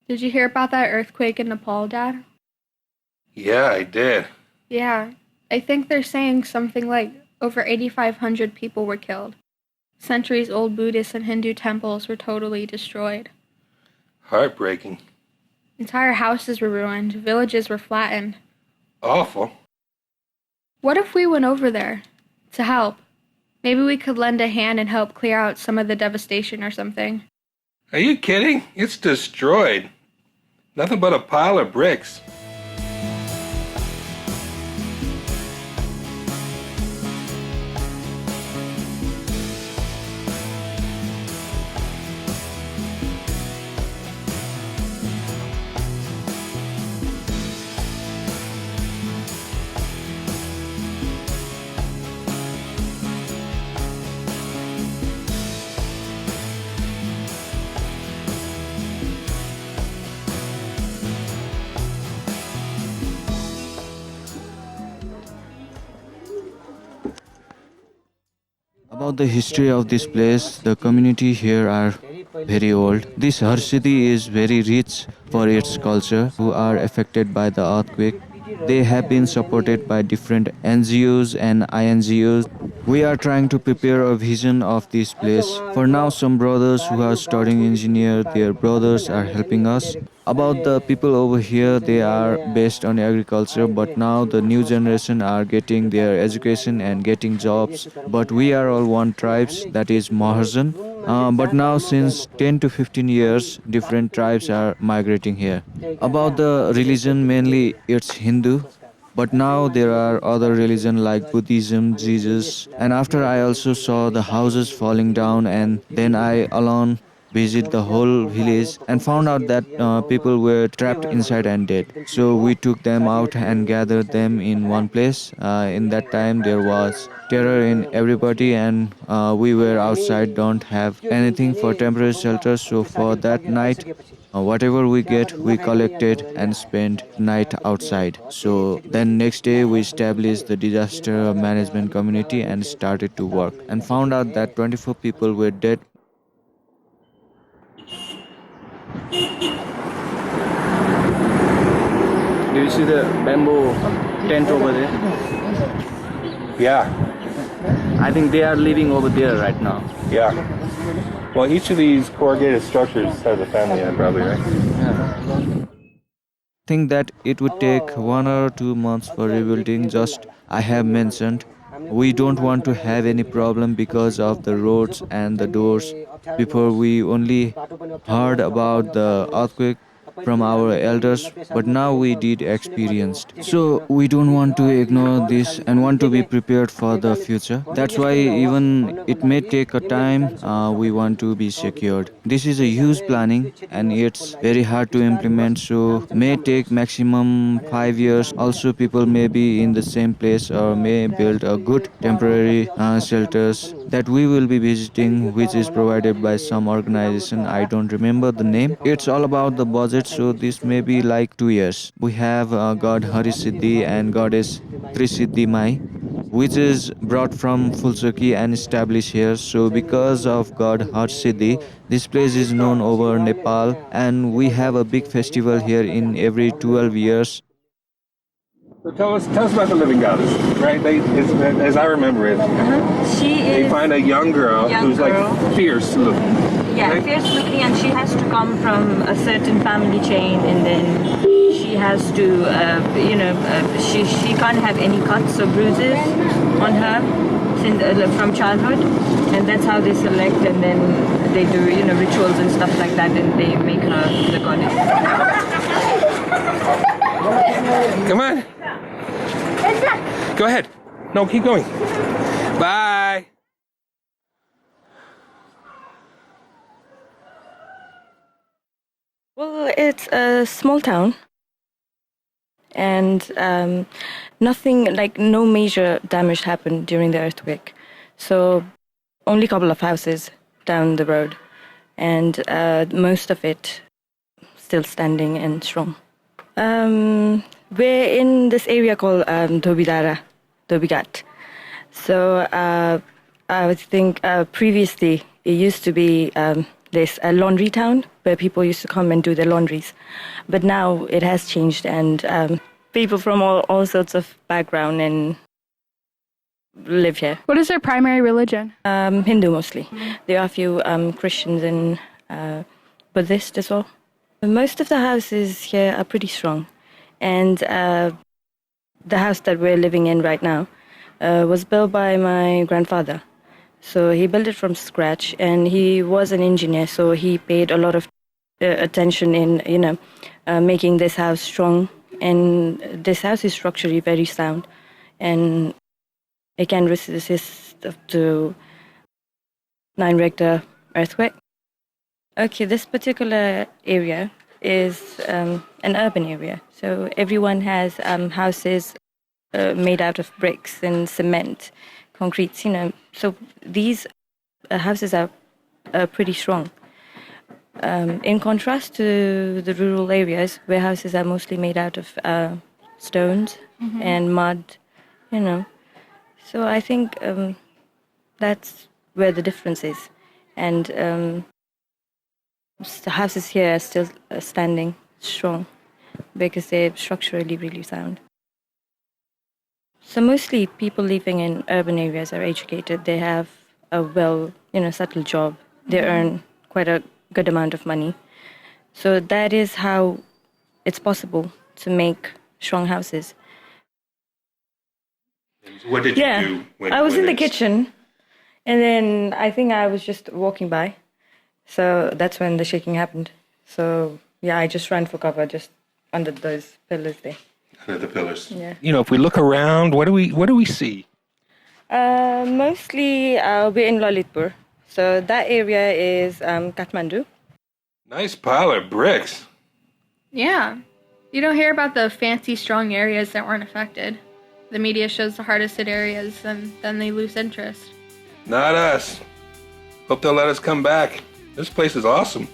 Did you hear about that earthquake in Nepal, Dad? Yeah, I did. Yeah, I think they're saying something like over 8,500 people were killed. Centuries-old Buddhist and Hindu temples were totally destroyed. Heartbreaking. Entire houses were ruined, villages were flattened. Awful. What if we went over there to help? Maybe we could lend a hand and help clear out some of the devastation or something. Are you kidding? It's destroyed. Nothing but a pile of bricks. About the history of this place, the community here are very old. This Harsiddhi is very rich for its culture, who are affected by the earthquake. They have been supported by different NGOs and INGOs. We are trying to prepare a vision of this place. For now, some brothers who are studying engineer, their brothers are helping us. About the people over here, they are based on agriculture, but now the new generation are getting their education and getting jobs. But we are all one tribes, that is Mahajan. But now since 10 to 15 years, different tribes are migrating here. About the religion, mainly it's Hindu. But now there are other religion like Buddhism, Jesus. And after I also saw the houses falling down, and then I alone visit the whole village and found out that people were trapped inside and dead. So we took them out and gathered them in one place. In that time there was terror in everybody, and we were outside, don't have anything for temporary shelter. So for that night, whatever we get, we collected and spent night outside. So then next day we established the disaster management community and started to work and found out that 24 people were dead. Do you see the bamboo tent over there? Yeah, I think they are living over there right now. yeah. Well, each of these corrugated structures has a family in it, probably, right? Think that it would take 1 or 2 months for rebuilding. Just I have mentioned, we don't want to have any problem because of the roads and the doors. Before we only heard about the earthquake from our elders, but now we did experienced. So we don't want to ignore this and want to be prepared for the future. That's why even it may take a time, we want to be secured. This is a huge planning and it's very hard to implement, so may take maximum 5 years. Also people may be in the same place or may build a good temporary shelters that we will be visiting, which is provided by some organization. I don't remember the name. It's all about the budget, so this may be like 2 years. We have God Harisiddhi and goddess Trisiddhi Mai, which is brought from Fulsaki and established here. So because of God Harsiddhi, this place is known over Nepal, and we have a big festival here in every 12 years. So tell us about the living goddess, right? As I remember it, they find a young girl who's like fierce looking. Yeah, right? fierce looking, and she has to come from a certain family chain, and then she has to, she can't have any cuts or bruises on her since, from childhood, and that's how they select, and then they do, rituals and stuff like that, and they make her the goddess. Come on. Go ahead. No, keep going. Bye. Well, it's a small town, and nothing, like no major damage happened during the earthquake. So only a couple of houses down the road, and most of it still standing and strong. We're in this area called Dhobighat. So I think previously it used to be this laundry town where people used to come and do their laundries. But now it has changed, and people from all sorts of background and live here. What is their primary religion? Hindu mostly. There are a few Christians and Buddhist as well. Most of the houses here are pretty strong, and the house that we're living in right now was built by my grandfather. So he built it from scratch, and he was an engineer, so he paid a lot of attention in making this house strong. And this house is structurally very sound, and it can resist up to 9 Richter earthquake. Okay, this particular area is an urban area. So everyone has houses made out of bricks and cement, concrete, So these houses are pretty strong. In contrast to the rural areas where houses are mostly made out of stones and mud, So I think that's where the difference is. And the houses here are still standing strong because they're structurally really sound. So mostly people living in urban areas are educated. They have a settled job. They earn quite a good amount of money. So that is how it's possible to make strong houses. What did you do? I was in the kitchen, and then I think I was just walking by. So that's when the shaking happened. So I just ran for cover, just under those pillars there. Under the pillars. Yeah. If we look around, what do we see? Mostly we're in Lalitpur. So that area is Kathmandu. Nice pile of bricks. Yeah. You don't hear about the fancy, strong areas that weren't affected. The media shows the hardest hit areas, and then they lose interest. Not us. Hope they'll let us come back. This place is awesome.